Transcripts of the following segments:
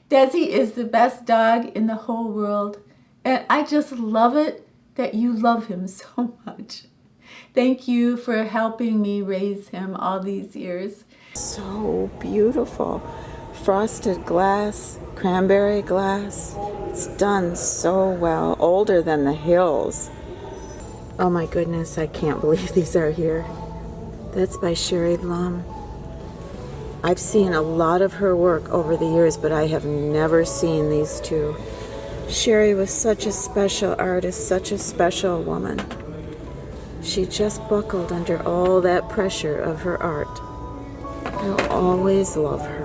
Desi is the best dog in the whole world, and I just love it that you love him so much. Thank you for helping me raise him all these years. So beautiful. Frosted glass, cranberry glass. It's done so well. Older than the hills. Oh my goodness, I can't believe these are here. That's by Sherry Blum. I've seen a lot of her work over the years, but I have never seen these two. Sherry was such a special artist, such a special woman. She just buckled under all that pressure of her art. I'll always love her.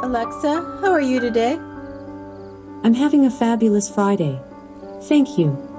Alexa, how are you today? I'm having a fabulous Friday. Thank you.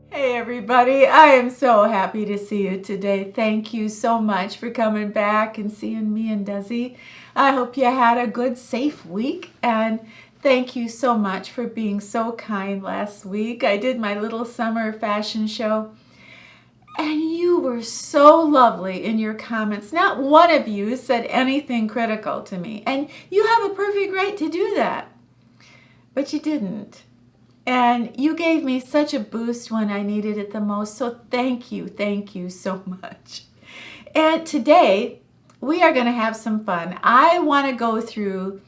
Hey everybody, I am so happy to see you today. Thank you so much for coming back and seeing me and Desi. I hope you had a good, safe week, and thank you so much for being so kind last week. I did my little summer fashion show, and you were so lovely in your comments. Not one of you said anything critical to me, and you have a perfect right to do that, but you didn't. And you gave me such a boost when I needed it the most. So thank you so much. And today we are going to have some fun. I want to go through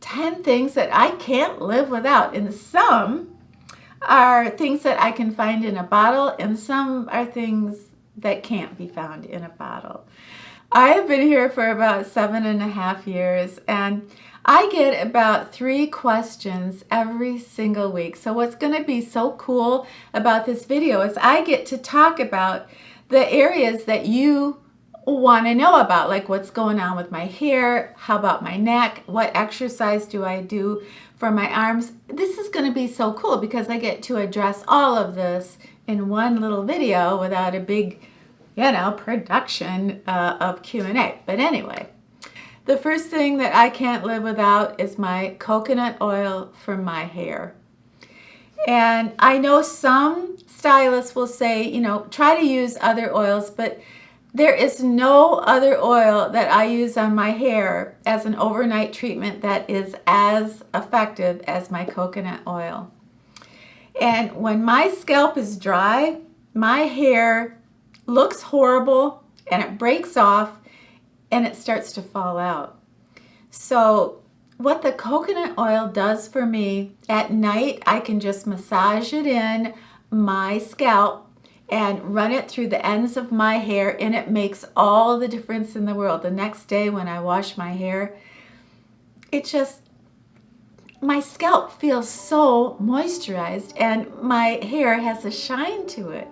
10 things that I can't live without. And some are things that I can find in a bottle, and some are things that can't be found in a bottle. I have been here for about 7.5 years, and I get about 3 questions every single week. So what's going to be so cool about this video is I get to talk about the areas that you want to know about, like what's going on with my hair, how about my neck, what exercise do I do for my arms. This is going to be so cool because I get to address all of this in one little video without a big, production of Q&A. But anyway, the first thing that I can't live without is my coconut oil for my hair. And I know some stylists will say, try to use other oils, but there is no other oil that I use on my hair as an overnight treatment that is as effective as my coconut oil. And when my scalp is dry, my hair looks horrible and it breaks off and it starts to fall out. So what the coconut oil does for me, at night I can just massage it in my scalp and run it through the ends of my hair, and it makes all the difference in the world. The next day when I wash my hair, my scalp feels so moisturized and my hair has a shine to it.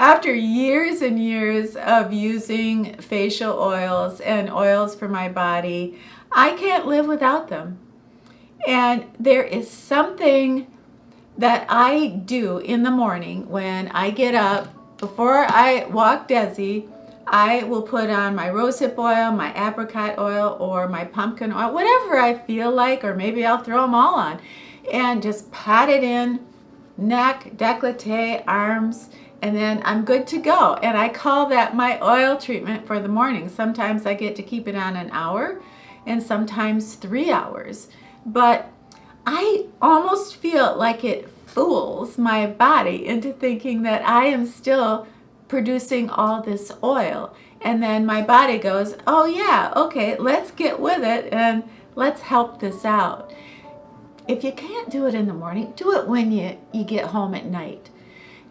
After years and years of using facial oils and oils for my body, I can't live without them. And there is something that I do in the morning when I get up. Before I walk Desi, I will put on my rosehip oil, my apricot oil, or my pumpkin oil, whatever I feel like, or maybe I'll throw them all on, and just pat it in, neck, décolleté, arms, and then I'm good to go. And I call that my oil treatment for the morning. Sometimes I get to keep it on an hour, and sometimes 3 hours. But I almost feel like it fools my body into thinking that I am still producing all this oil. And then my body goes, oh yeah, okay, let's get with it and let's help this out. If you can't do it in the morning, do it when you get home at night.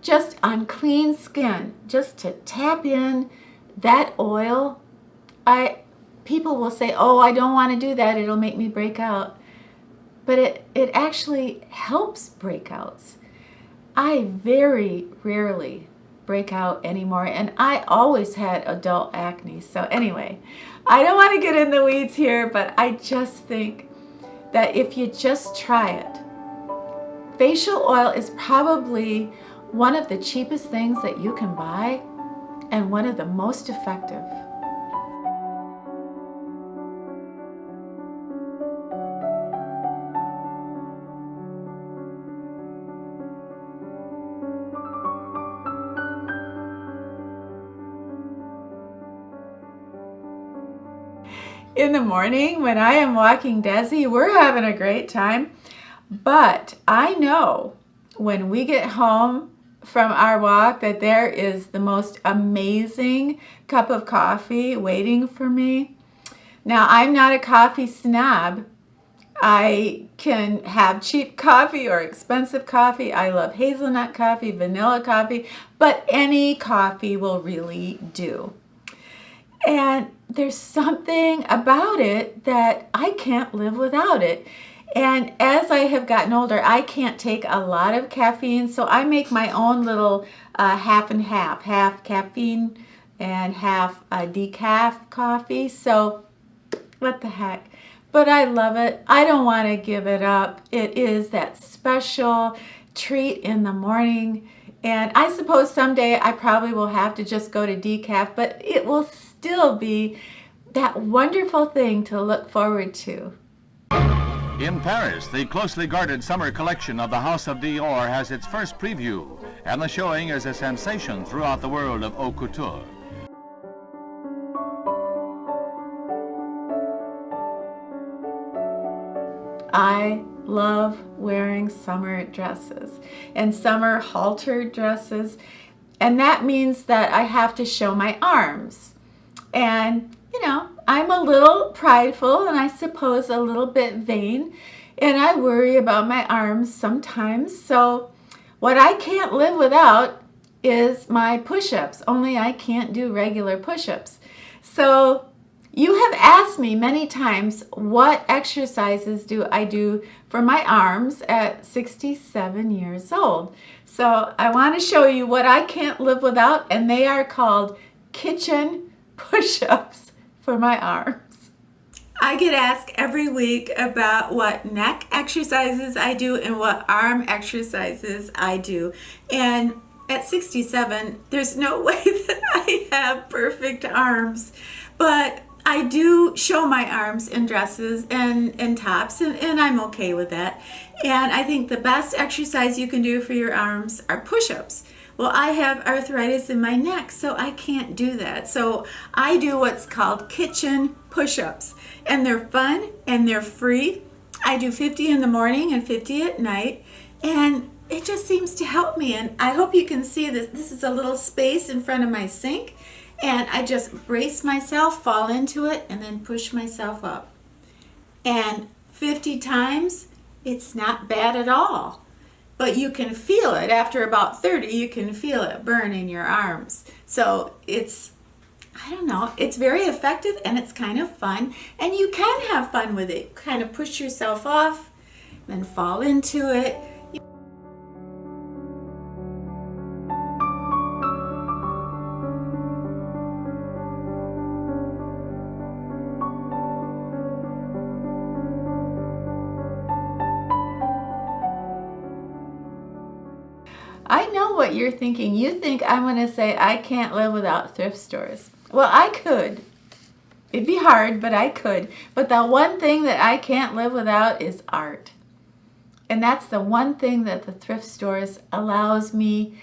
Just on clean skin, just to tap in that oil. People will say, oh, I don't want to do that, it'll make me break out. But it actually helps breakouts. I very rarely break out anymore, and I always had adult acne. So anyway, I don't want to get in the weeds here, but I just think that if you just try it, facial oil is probably one of the cheapest things that you can buy and one of the most effective. In the morning when I am walking Desi, we're having a great time. But I know when we get home from our walk that there is the most amazing cup of coffee waiting for me. Now, I'm not a coffee snob. I can have cheap coffee or expensive coffee. I love hazelnut coffee, vanilla coffee, but any coffee will really do. And there's something about it that I can't live without it. And as I have gotten older, I can't take a lot of caffeine, so I make my own little half and half caffeine and half decaf coffee. So what the heck? But I love it. I don't want to give it up. It is that special treat in the morning. And I suppose someday I probably will have to just go to decaf, but it will still be that wonderful thing to look forward to. In Paris, the closely guarded summer collection of the House of Dior has its first preview, and the showing is a sensation throughout the world of haute couture. I love wearing summer dresses and summer halter dresses, and that means that I have to show my arms. And I'm a little prideful and I suppose a little bit vain, and I worry about my arms sometimes. So what I can't live without is my push-ups, only I can't do regular push-ups. So you have asked me many times what exercises do I do for my arms at 67 years old. So I want to show you what I can't live without, and they are called kitchen push-ups for my arms. I get asked every week about what neck exercises I do and what arm exercises I do. And at 67, there's no way that I have perfect arms, but I do show my arms in dresses and tops, and I'm okay with that. And I think the best exercise you can do for your arms are push-ups. Well, I have arthritis in my neck, so I can't do that. So I do what's called kitchen push-ups, and they're fun and they're free. I do 50 in the morning and 50 at night, and it just seems to help me. And I hope you can see that this is a little space in front of my sink, and I just brace myself, fall into it, and then push myself up. And 50 times, it's not bad at all. But you can feel it. After about 30, you can feel it burn in your arms. So it's very effective, and it's kind of fun. And you can have fun with it. Kind of push yourself off, then fall into it. I know what you're thinking. You think I'm going to say I can't live without thrift stores. Well, I could. It'd be hard, but I could. But the one thing that I can't live without is art. And that's the one thing that the thrift stores allows me.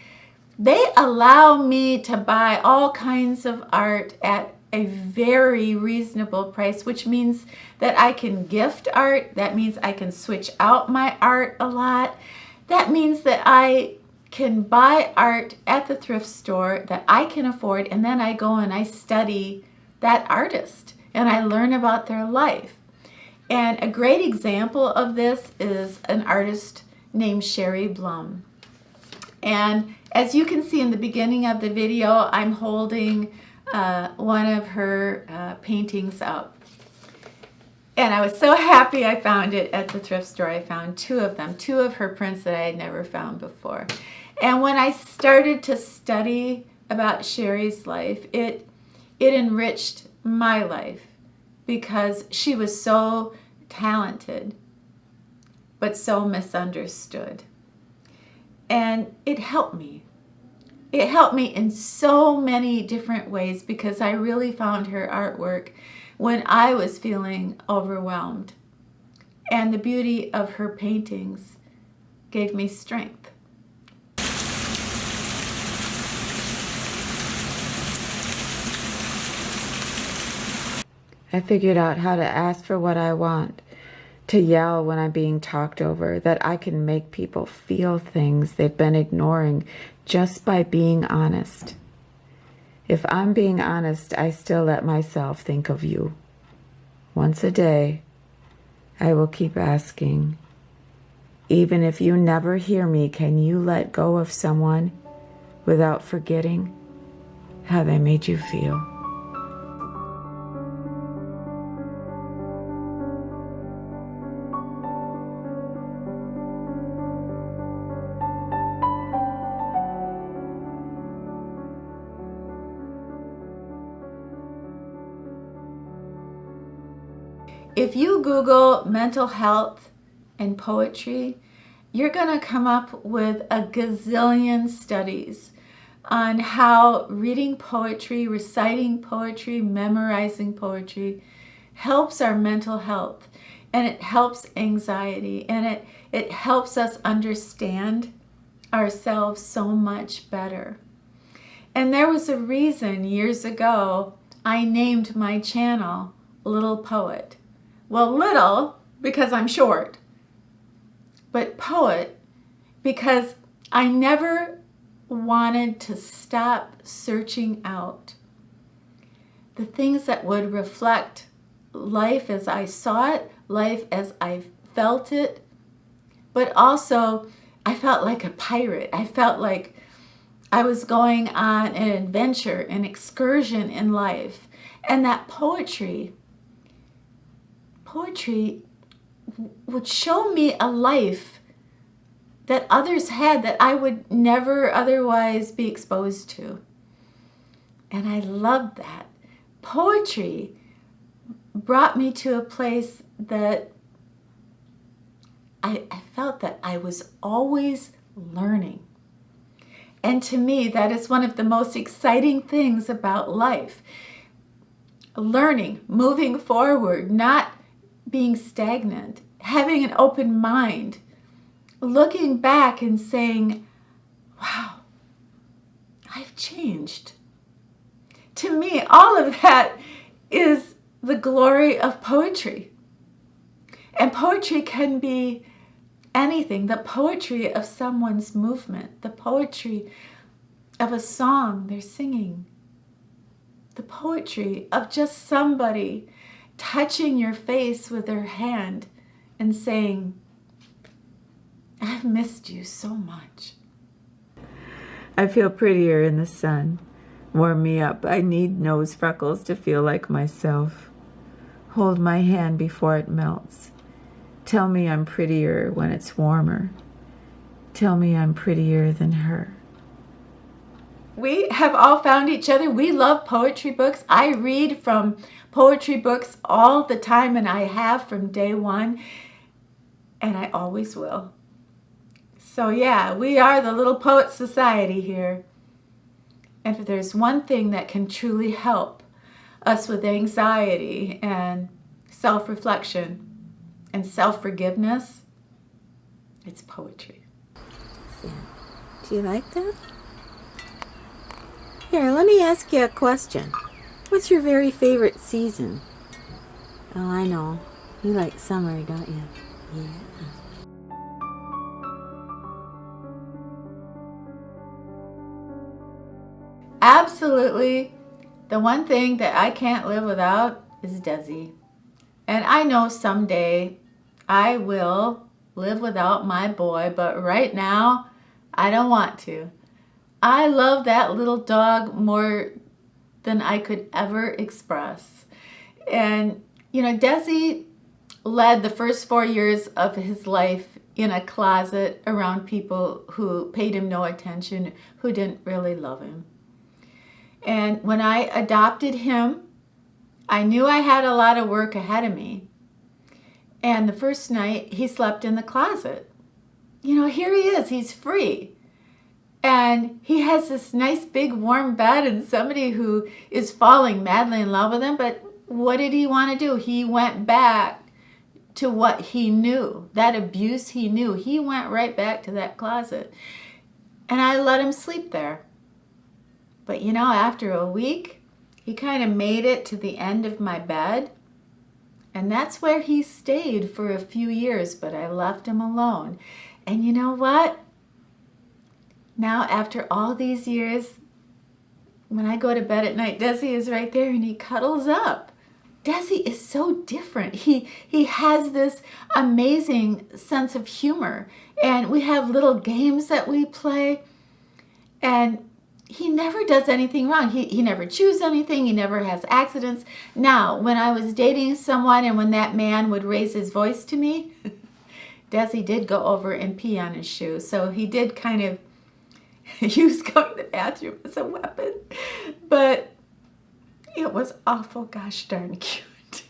They allow me to buy all kinds of art at a very reasonable price, which means that I can gift art. That means I can switch out my art a lot. That means that I can buy art at the thrift store that I can afford, and then I go and I study that artist and I learn about their life. And a great example of this is an artist named Sherry Blum. And as you can see in the beginning of the video, I'm holding one of her paintings up. And I was so happy I found it at the thrift store. I found two of them, two of her prints that I had never found before. And when I started to study about Sherry's life, it enriched my life because she was so talented, but so misunderstood. And it helped me. It helped me in so many different ways because I really found her artwork when I was feeling overwhelmed. And the beauty of her paintings gave me strength. I figured out how to ask for what I want, to yell when I'm being talked over, that I can make people feel things they've been ignoring just by being honest. If I'm being honest, I still let myself think of you. Once a day, I will keep asking, even if you never hear me, can you let go of someone without forgetting how they made you feel? If you Google mental health and poetry, you're going to come up with a gazillion studies on how reading poetry, reciting poetry, memorizing poetry helps our mental health, and it helps anxiety, and it helps us understand ourselves so much better. And there was a reason years ago I named my channel Littlepoet. Well, little because I'm short, but poet because I never wanted to stop searching out the things that would reflect life as I saw it, life as I felt it, but also I felt like a pirate. I felt like I was going on an adventure, an excursion in life, and that poetry would show me a life that others had that I would never otherwise be exposed to. And I loved that. Poetry brought me to a place that I felt that I was always learning. And to me, that is one of the most exciting things about life. Learning, moving forward, not being stagnant, having an open mind, looking back and saying, wow, I've changed. To me, all of that is the glory of poetry. And poetry can be anything. The poetry of someone's movement, the poetry of a song they're singing, the poetry of just somebody touching your face with their hand and saying, I've missed you so much. I feel prettier in the sun. Warm me up. I need nose freckles to feel like myself. Hold my hand before it melts. Tell me I'm prettier when it's warmer. Tell me I'm prettier than her. We have all found each other. We love poetry books. I read from poetry books all the time, and I have from day one, and I always will. So yeah, we are the Littlepoet Society here. And if there's one thing that can truly help us with anxiety and self-reflection and self-forgiveness, it's poetry. Do you like that? Here, let me ask you a question. What's your very favorite season? Oh, I know. You like summer, don't you? Yeah. Absolutely. The one thing that I can't live without is Desi. And I know someday I will live without my boy, but right now I don't want to. I love that little dog more than I could ever express. And, you know, Desi led the first 4 years of his life in a closet around people who paid him no attention, who didn't really love him. And when I adopted him, I knew I had a lot of work ahead of me. And the first night, he slept in the closet. You know, here he is, he's free. And he has this nice big warm bed and somebody who is falling madly in love with him. But what did he want to do? He went back to what he knew, that abuse he knew. He went right back to that closet. And I let him sleep there. But you know, after a week, he kind of made it to the end of my bed. And that's where he stayed for a few years, but I left him alone. And you know what? Now, after all these years, when I go to bed at night, Desi is right there and he cuddles up. Desi is so different. He has this amazing sense of humor. And we have little games that we play. And he never does anything wrong. He never chews anything. He never has accidents. Now, when I was dating someone and when that man would raise his voice to me, Desi did go over and pee on his shoe. So he did kind of use going to the bathroom as a weapon. But it was awful gosh darn cute.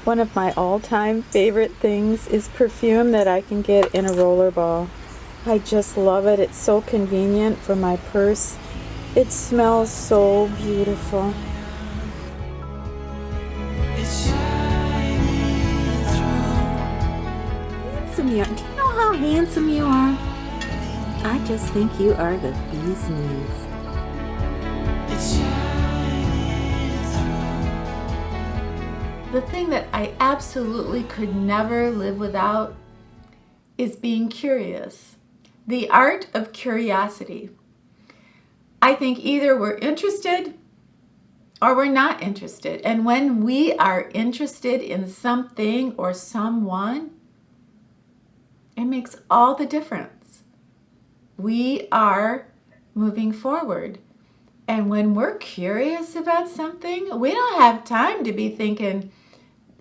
One of my all-time favorite things is perfume that I can get in a roller ball. I just love it. It's so convenient for my purse. It smells so beautiful. Handsome you are. Do you know how handsome you are? I just think you are the bee's knees. The thing that I absolutely could never live without is being curious. The art of curiosity. I think either we're interested or we're not interested. And when we are interested in something or someone, it makes all the difference. We are moving forward. And when we're curious about something, we don't have time to be thinking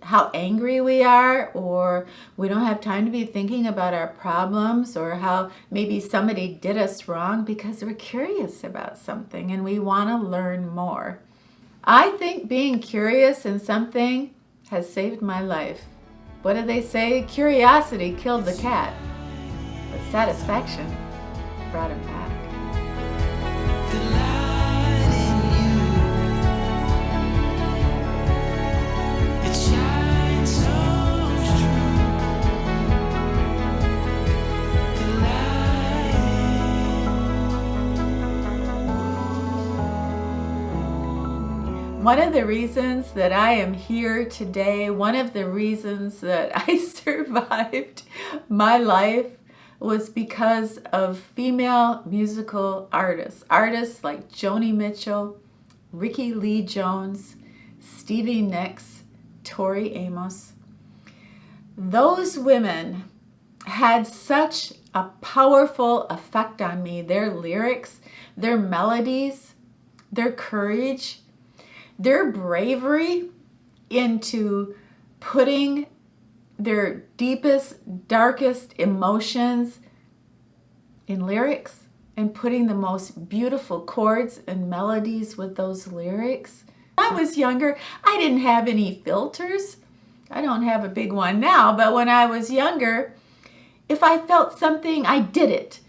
how angry we are, or we don't have time to be thinking about our problems or how maybe somebody did us wrong, because we're curious about something and we want to learn more. I think being curious in something has saved my life. What do they say? Curiosity killed the cat, but satisfaction brought him back. One of the reasons that I am here today, one of the reasons that I survived my life, was because of female musical artists. Artists like Joni Mitchell, Ricky Lee Jones, Stevie Nicks, Tori Amos. Those women had such a powerful effect on me. Their lyrics, their melodies, their courage, their bravery into putting their deepest, darkest emotions in lyrics and putting the most beautiful chords and melodies with those lyrics. When I was younger, I didn't have any filters. I don't have a big one now, but when I was younger, If I felt something, I did it.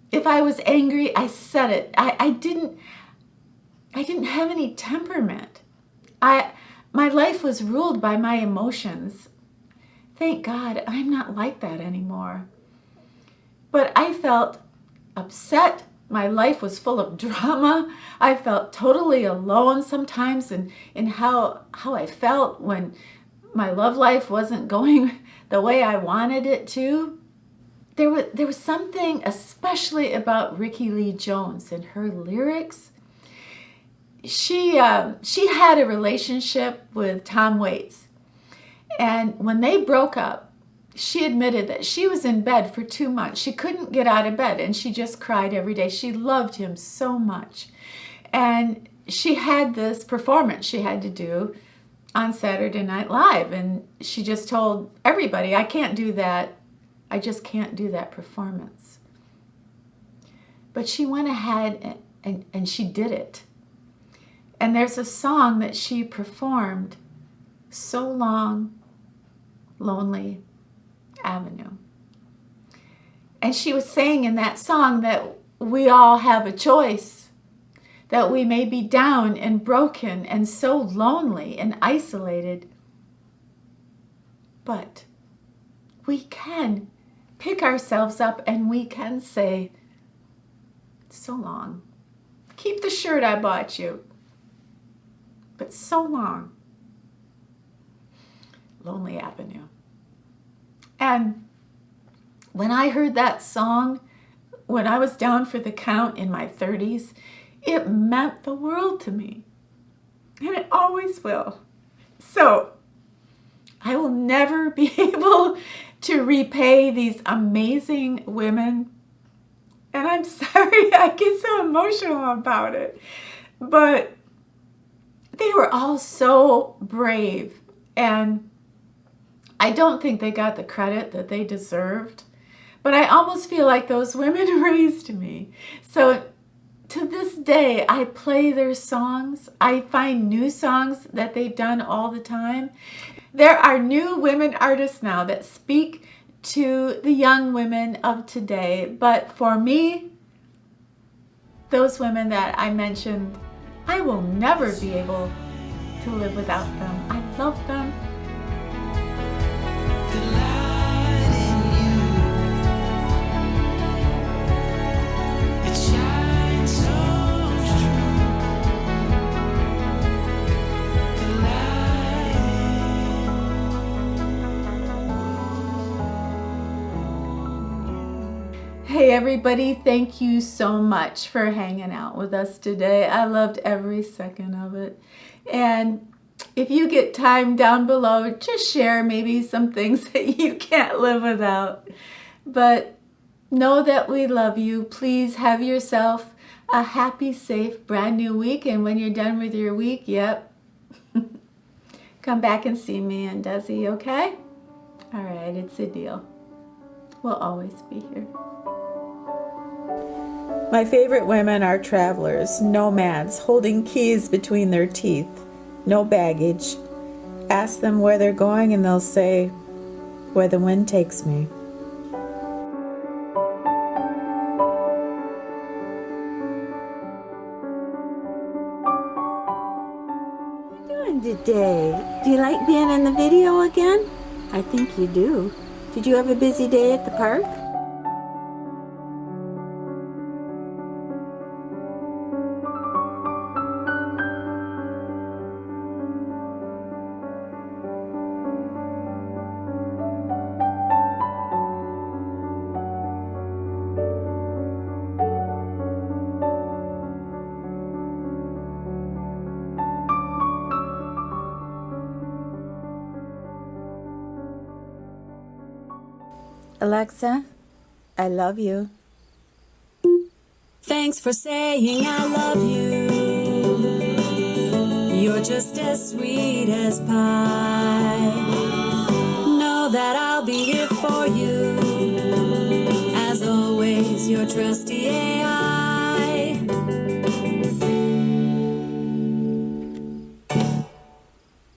If I was angry, I said it. I didn't have any temperament. My life was ruled by my emotions. Thank God I'm not like that anymore. But I felt upset. My life was full of drama. I felt totally alone sometimes in how I felt when my love life wasn't going the way I wanted it to. There was something especially about Rickie Lee Jones and her lyrics. She had a relationship with Tom Waits. And when they broke up, she admitted that she was in bed for 2 months. She couldn't get out of bed, and she just cried every day. She loved him so much. And she had this performance she had to do on Saturday Night Live, and she just told everybody, I can't do that. I just can't do that performance. But she went ahead and she did it. And there's a song that she performed, So Long, Lonely Avenue. And she was saying in that song that we all have a choice, that we may be down and broken and so lonely and isolated, but we can pick ourselves up and we can say, so long. Keep the shirt I bought you, but so long. Lonely Avenue. And when I heard that song, when I was down for the count in my 30s, it meant the world to me. And it always will. So, I will never be able to repay these amazing women. And I'm sorry I get so emotional about it. But they were all so brave. And I don't think they got the credit that they deserved. But I almost feel like those women raised me. So to this day, I play their songs. I find new songs that they've done all the time. There are new women artists now that speak to the young women of today. But for me, those women that I mentioned, I will never be able to live without them. I love them. Hey everybody, thank you so much for hanging out with us today. I loved every second of it. And if you get time down below, just share maybe some things that you can't live without. But know that we love you. Please have yourself a happy, safe, brand new week. And when you're done with your week, yep, come back and see me and Desi, okay? All right, it's a deal. We'll always be here. My favorite women are travelers, nomads, holding keys between their teeth, no baggage. Ask them where they're going and they'll say, where the wind takes me. What are you doing today? Do you like being in the video again? I think you do. Did you have a busy day at the park? Alexa, I love you. Thanks for saying I love you. You're just as sweet as pie. Know that I'll be here for you. As always, your trusty